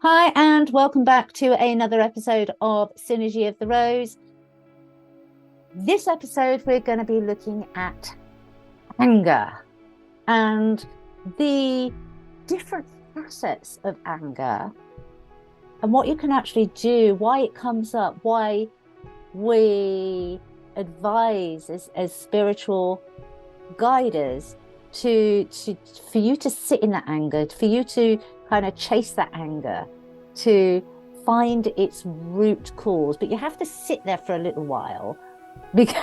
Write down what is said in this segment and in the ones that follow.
Hi, and welcome back to another episode of Synergy of the Rose. This episode, we're going to be looking at anger and the different facets of anger and what you can actually do, why it comes up, why we advise as spiritual guiders for you to sit in that anger, for you to kind of chase that anger, to find its root cause. But you have to sit there for a little while because,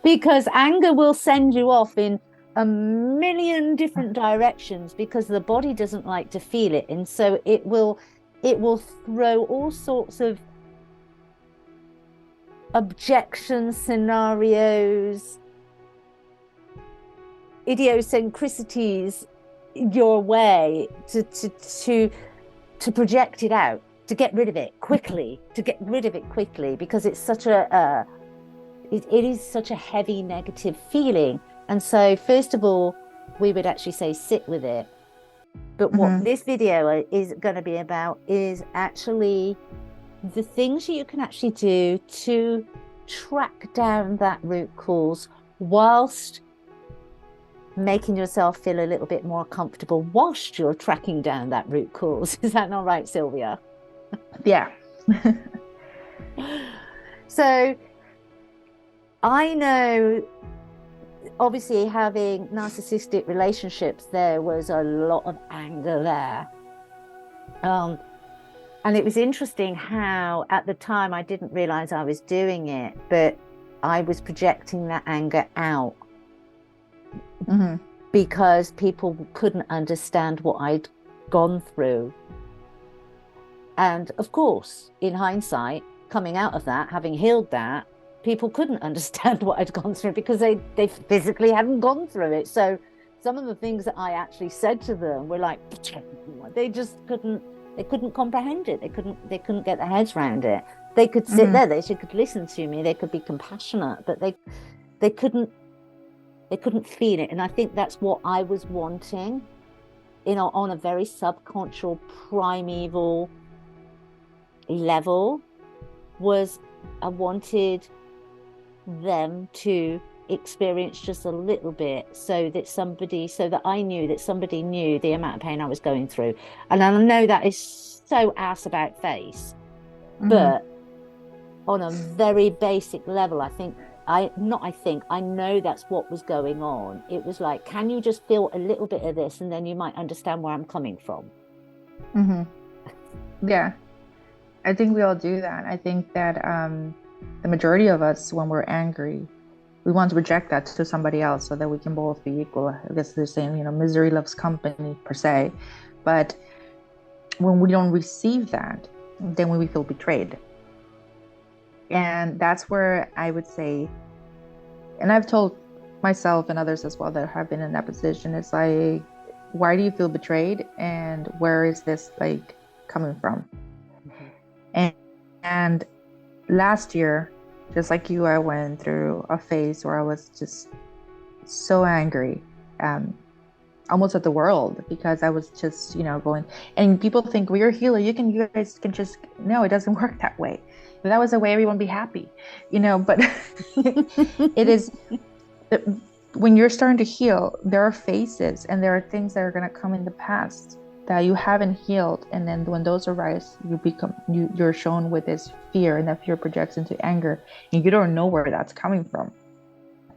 because anger will send you off in a million different directions because the body doesn't like to feel it. And so it will throw all sorts of objection scenarios, idiosyncrasies your way to project it out, to get rid of it quickly, because it's such it is such a heavy negative feeling. And so first of all, we would actually say sit with it. But what this video is going to be about is actually the things you can actually do to track down that root cause whilst making yourself feel a little bit more comfortable whilst you're tracking down that root cause. Is that not right, Sylvia? Yeah. So I know, obviously, having narcissistic relationships, there was a lot of anger there. And it was interesting how at the time I didn't realize I was doing it, but I was projecting that anger out. Because people couldn't understand what I'd gone through. And of course, in hindsight, coming out of that, having healed that, people couldn't understand what I'd gone through because they physically hadn't gone through it. So some of the things that I actually said to them were like, they couldn't comprehend it. They couldn't get their heads around it. They could sit there, they could listen to me, they could be compassionate, but they couldn't feel it. And I think that's what I was wanting, on a very subconscious, primeval level, was I wanted them to experience just a little bit so that I knew that somebody knew the amount of pain I was going through. And I know that is so ass about face, but on a very basic level, I know that's what was going on. It was like, can you just feel a little bit of this and then you might understand where I'm coming from? Yeah, I think we all do that. I think that the majority of us, when we're angry, we want to project that to somebody else so that we can both be equal. I guess they're saying, misery loves company per se. But when we don't receive that, then we feel betrayed. And that's where I would say, and I've told myself and others as well that have been in that position, it's like, why do you feel betrayed? And where is this like coming from? And last year, just like you, I went through a phase where I was just so angry, almost at the world, because I was just, going, and people think, well, you're a healer. You guys can just, no, it doesn't work that way. If that was the way, everyone would be happy, but it is, when you're starting to heal, there are phases and there are things that are going to come in the past that you haven't healed. And then when those arise, you're shown with this fear, and that fear projects into anger, and you don't know where that's coming from.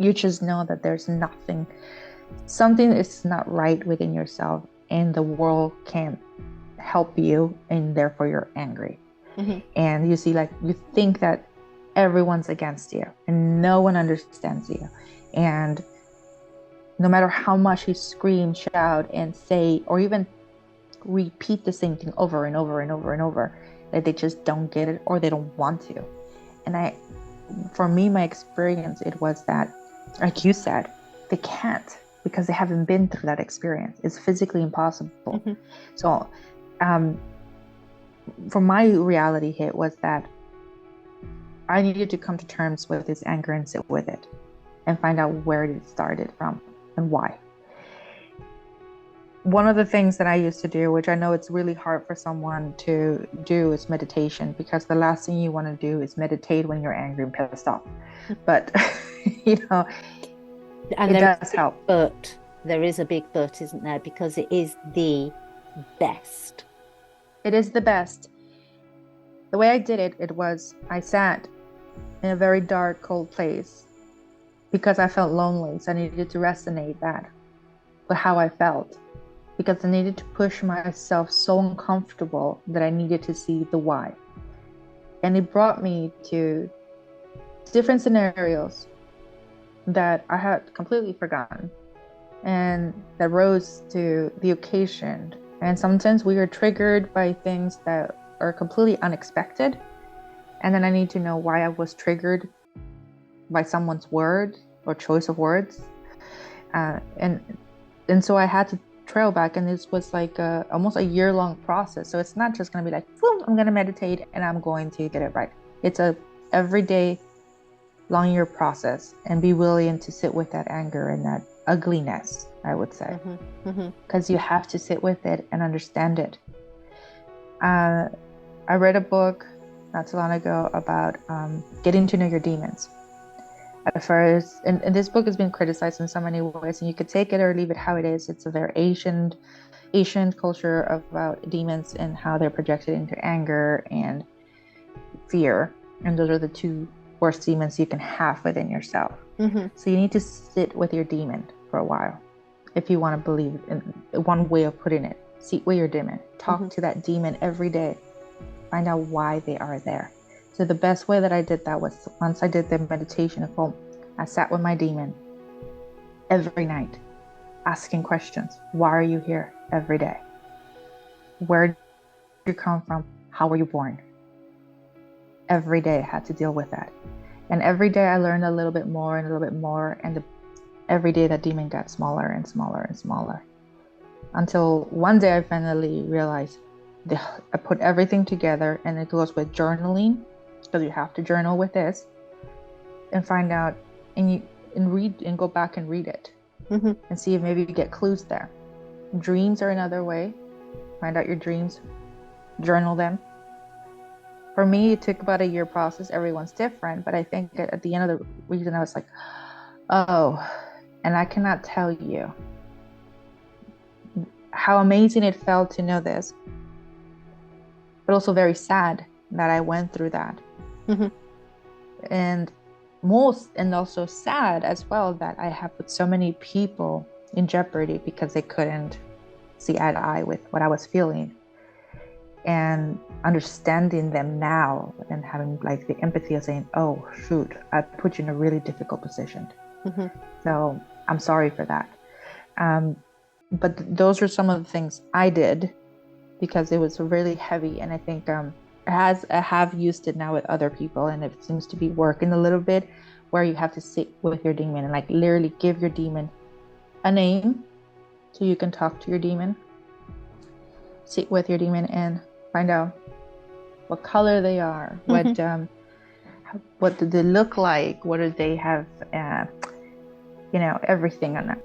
You just know that there's something is not right within yourself, and the world can't help you, and therefore you're angry. And you see, like, you think that everyone's against you and no one understands you. And no matter how much you scream, shout, and say, or even repeat the same thing over and over and over and over, that they just don't get it, or they don't want to. And for me, my experience, it was that, like you said, they can't, because they haven't been through that experience. It's physically impossible. So for my reality hit was that I needed to come to terms with this anger and sit with it and find out where it started from and why. one of the things that I used to do, which I know it's really hard for someone to do, is meditation, because the last thing you want to do is meditate when you're angry and pissed off. But, And it does help. But there is a big but, isn't there? Because it is the best. It is the best. The way I did it was I sat in a very dark, cold place because I felt lonely. So I needed to resonate that with how I felt, because I needed to push myself so uncomfortable that I needed to see the why. And it brought me to different scenarios that I had completely forgotten and that rose to the occasion. And sometimes we are triggered by things that are completely unexpected. And then I need to know why I was triggered by someone's word or choice of words. And so I had to trail back, and this was like almost a year-long process. So it's not just going to be like, boom, I'm going to meditate and I'm going to get it right. It's a everyday, long year process, and be willing to sit with that anger and that ugliness, I would say, because you have to sit with it and understand it. I read a book not too long ago about getting to know your demons. At first, and this book has been criticized in so many ways, and you could take it or leave it how it is. It's a very Asian culture about demons and how they're projected into anger and fear, and those are the two worst demons you can have within yourself. So you need to sit with your demon for a while, if you want to believe in one way of putting it. Sit with your demon, talk to that demon every day, find out why they are there. So the best way that I did that was, once I did the meditation at home, I sat with my demon every night, asking questions. Why are you here? Every day. Where did you come from? How were you born? Every day I had to deal with that. And every day I learned a little bit more and a little bit more. And every day that demon got smaller and smaller and smaller. Until one day I finally realized I put everything together, and it goes with journaling, because you have to journal with this, and find out and read and go back and read it and see if maybe you get clues there. Dreams are another way. Find out your dreams, journal them. For me, it took about a year process. Everyone's different, but I think at the end of the reason I was like, oh, and I cannot tell you how amazing it felt to know this, but also very sad that I went through that. And also sad as well that I have put so many people in jeopardy because they couldn't see eye to eye with what I was feeling. And understanding them now and having like the empathy of saying, oh shoot, I put you in a really difficult position. So I'm sorry for that. But those are some of the things I did, because it was really heavy. And I think I have used it now with other people, and it seems to be working a little bit, where you have to sit with your demon and like literally give your demon a name so you can talk to your demon. Sit with your demon and find out what color they are, what do they look like, what do they have, everything on that.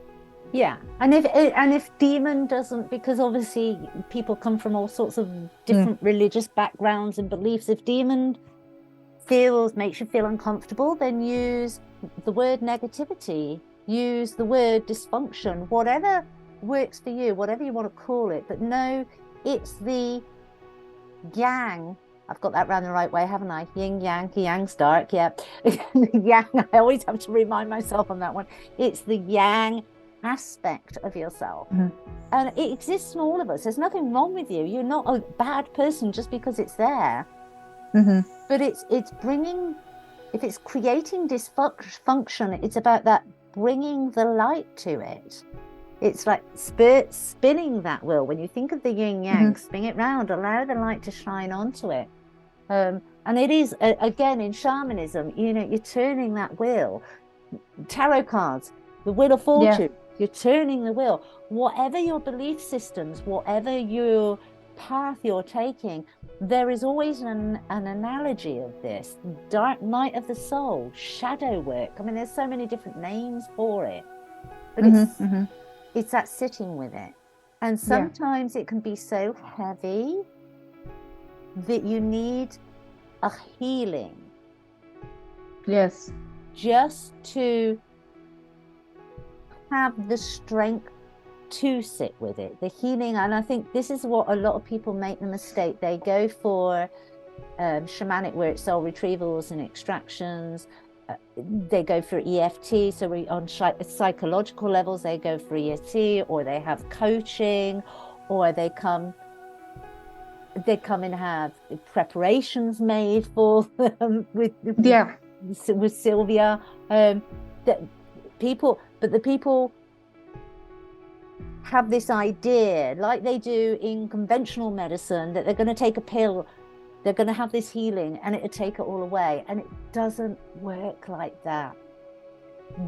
Yeah, and if demon doesn't, because obviously people come from all sorts of different religious backgrounds and beliefs. If demon makes you feel uncomfortable, then use the word negativity, use the word dysfunction, whatever works for you, whatever you want to call it. But no, it's the yang. I've got that round the right way, haven't I? Yin yang, yang's dark. Yeah, yang. I always have to remind myself on that one. It's the yang aspect of yourself, and it exists in all of us. There's nothing wrong with you. You're not a bad person just because it's there. But it's bringing, if it's creating dysfunction, it's about that bringing the light to it. It's like spinning that wheel. When you think of the yin yang, spin it round, allow the light to shine onto it. And it is, again, in shamanism, you're turning that wheel. Tarot cards, the wheel of fortune, you're turning the wheel. Whatever your belief systems, whatever your path you're taking, there is always an analogy of this. Dark night of the soul, shadow work. I mean, there's so many different names for it. But it's that sitting with it. And sometimes it can be so heavy that you need a healing. Yes. Just to have the strength to sit with it, the healing. And I think this is what a lot of people make the mistake. They go for shamanic work, soul retrievals and extractions. They go for EFT. So on psychological levels, they go for EFT, or they have coaching, or they come and have preparations made for them with Sylvia. The people have this idea, like they do in conventional medicine, that they're going to take a pill, they're going to have this healing, and it'll take it all away. And it doesn't work like that.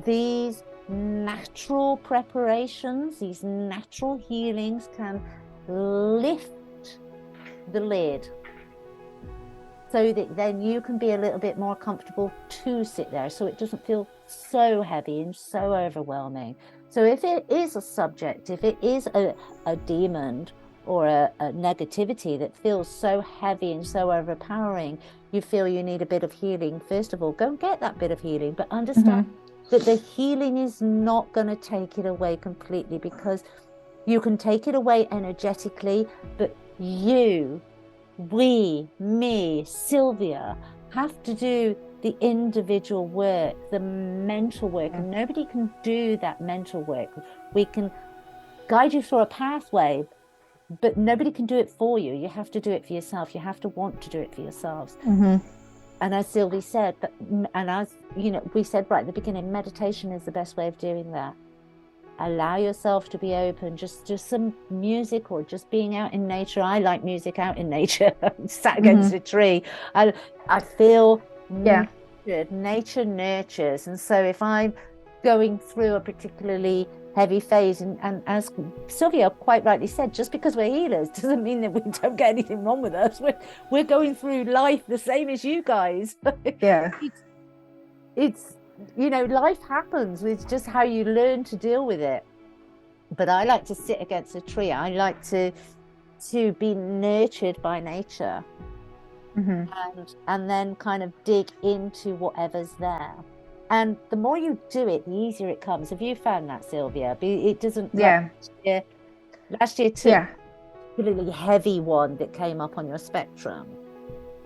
These natural preparations, these natural healings can lift the lid so that then you can be a little bit more comfortable to sit there, so it doesn't feel so heavy and so overwhelming. So if it is a subject, if it is a demon or a negativity that feels so heavy and so overpowering, you feel you need a bit of healing, first of all, go and get that bit of healing, but understand that the healing is not going to take it away completely, because you can take it away energetically, but you, we, me, Sylvia, have to do the individual work, the mental work, and nobody can do that mental work. We can guide you through a pathway, but nobody can do it for you. You have to do it for yourself. You have to want to do it for yourselves. And as Sylvie said, and as we said right at the beginning, meditation is the best way of doing that. Allow yourself to be open, just some music, or just being out in nature. I like music out in nature. Sat against a tree. I feel nurtured. Nature nurtures. And so if I'm going through a particularly heavy phase, and as Sylvia quite rightly said, just because we're healers doesn't mean that we don't get anything wrong with us. We're going through life the same as you guys. It's life happens. It's just how you learn to deal with it. But I like to sit against a tree. I like to be nurtured by nature, and then kind of dig into whatever's there. And the more you do it, the easier it comes. Have you found that, Sylvia? It doesn't. Last year took a really heavy one that came up on your spectrum.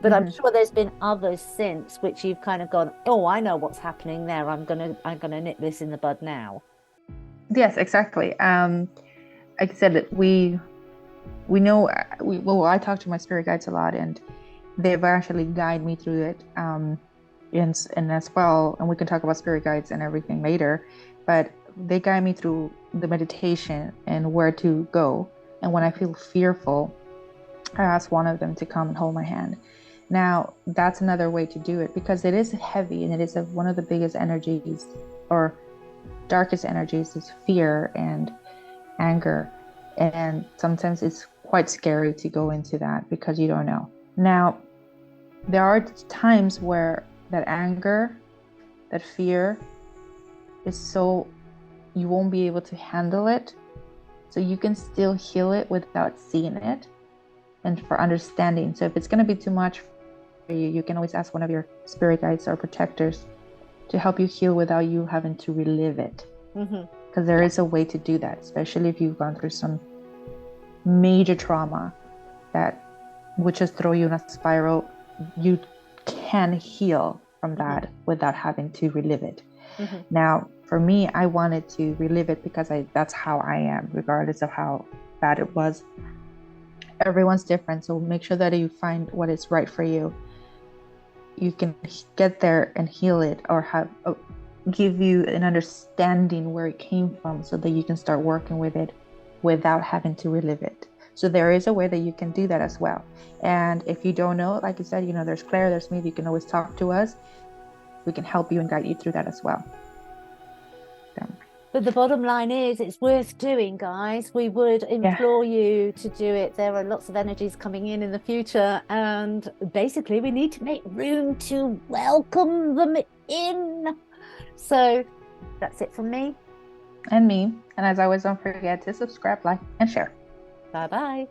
But I'm sure there's been others since which you've kind of gone, oh, I know what's happening there. I'm gonna nip this in the bud now. Yes, exactly. Like I said, we know. I talk to my spirit guides a lot, and they've actually guided me through it. And as well, and we can talk about spirit guides and everything later. But they guide me through the meditation and where to go. And when I feel fearful, I ask one of them to come and hold my hand. Now, that's another way to do it, because it is heavy, and it is one of the biggest energies, or darkest energies, is fear and anger. And sometimes it's quite scary to go into that because you don't know. Now, there are times where that anger, that fear is so, you won't be able to handle it. So you can still heal it without seeing it, and for understanding. So if it's going to be too much for you, you can always ask one of your spirit guides or protectors to help you heal without you having to relive it. Because there is a way to do that, especially if you've gone through some major trauma that would just throw you in a spiral. You can heal from that without having to relive it. Now, for me, I wanted to relive it because that's how I am, regardless of how bad it was. Everyone's different, so make sure that you find what is right for you. You can get there and heal it, or give you an understanding where it came from, so that you can start working with it without having to relive it. So there is a way that you can do that as well. And if you don't know, like you said, there's Claire, there's me. You can always talk to us. We can help you and guide you through that as well. But the bottom line is, it's worth doing, guys. We would implore you to do it. There are lots of energies coming in the future, and basically we need to make room to welcome them in. So that's it from me. and me. And as always, don't forget to subscribe, like, and share. Bye bye.